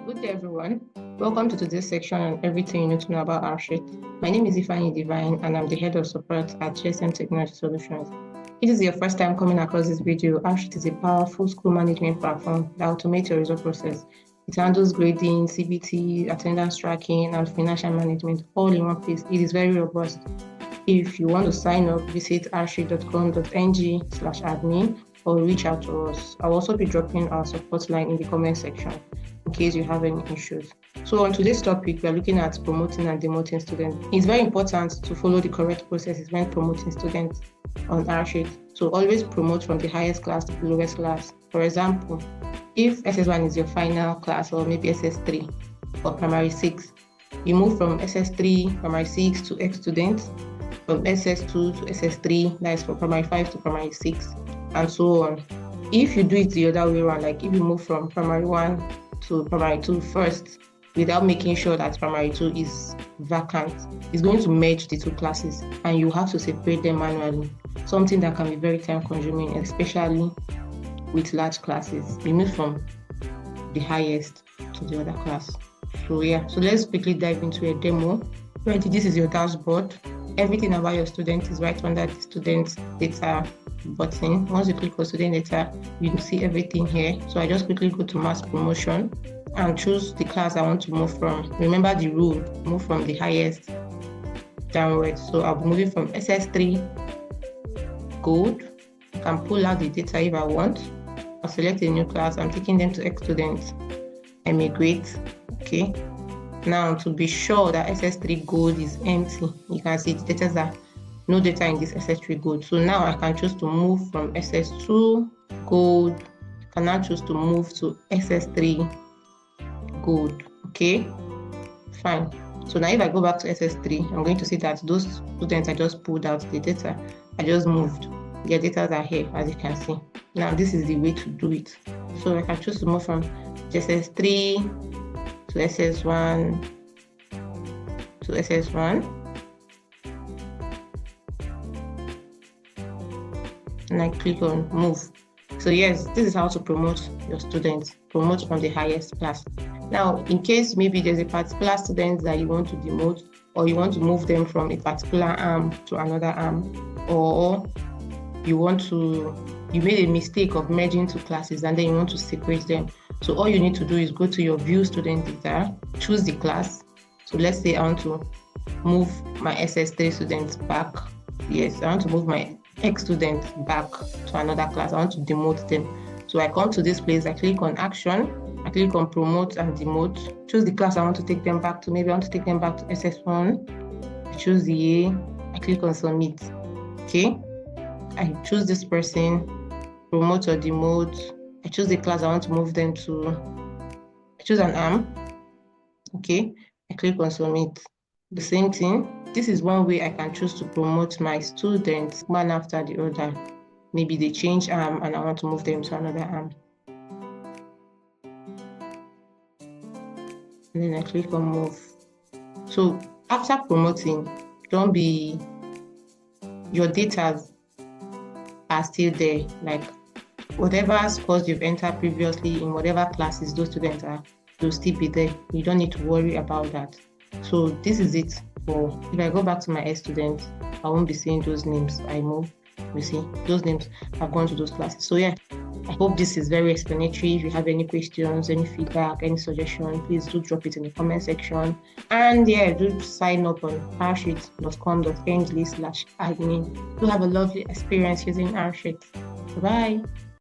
Good day, everyone. Welcome to today's section on everything you need to know about rSheet. My name is Ifeanyi Divine, and I'm the head of support at GSM Technology Solutions. If this is your first time coming across this video, rSheet is a powerful school management platform that automates your result process. It handles grading, CBT, attendance tracking, and financial management all in one place. It is very robust. If you want to sign up, visit rsheet.com.ng/admin or reach out to us. I'll also be dropping our support line in the comment section in case you have any issues. So on today's topic, we are looking at promoting and demoting students. It's very important to follow the correct processes when promoting students on rSheet. So always promote from the highest class to the lowest class. For example, if SS1 is your final class, or maybe SS3 or primary 6, you move from SS3, primary 6 to X students, from SS2 to SS3, that is from primary 5 to primary 6, and so on. If you do it the other way around, like if you move from primary 1 to primary 2 first, without making sure that primary 2 is vacant, it's going to merge the two classes and you have to separate them manually, something that can be very time consuming, especially with large classes. You move from the highest to the other class. So let's quickly dive into a demo. This is your dashboard. Everything about your student is right under the student data button. Once you click on student data, you can see everything here. So I just quickly go to mass promotion and choose the class I want to move from. Remember the rule, move from the highest downwards. So I'll be moving from SS3 gold. I can pull out the data if I want. I'll select a new class. I'm taking them to X students. I may grade. Okay. Now, to be sure that SS3 gold is empty, you can see the data are no data in this SS3 gold. So now I can choose to move from SS2 gold. I can now choose to move to SS3 gold. Okay, fine. So now if I go back to SS3, I'm going to see that those students I just pulled out the data, I just moved. Their data are here, as you can see. Now this is the way to do it. So I can choose to move from SS3 to SS1 to SS1, and I click on move. So yes, this is how to promote your students. Promote from the highest class. Now, in case maybe there's a particular student that you want to demote, or you want to move them from a particular arm to another arm, or you made a mistake of merging two classes and then you want to separate them. So all you need to do is go to your view student data, choose the class. So let's say I want to move my SS3 students back. Yes, I want to move my X students back to another class. I want to demote them. So I come to this place, I click on action, I click on promote and demote, choose the class I want to take them back to. Maybe I want to take them back to SS1. I choose the A, I click on submit. Okay, I choose this person, promote or demote. I choose the class I want to move them to. I choose an arm. Okay, I click on submit. The same thing. This is one way I can choose to promote my students one after the other. Maybe they change arm and I want to move them to another arm. And then I click on move. So after promoting, your data are still there. Like whatever scores you've entered previously in whatever classes those students are, they'll still be there. You don't need to worry about that. So this is it. If I go back to my S students, I won't be seeing those names. I move, you see, those names have gone to those classes. So yeah, I hope this is very explanatory. If you have any questions, any feedback, any suggestion, please do drop it in the comment section. And yeah, do sign up on rSheet.com.ng/admin. Do have a lovely experience using rSheet. Bye.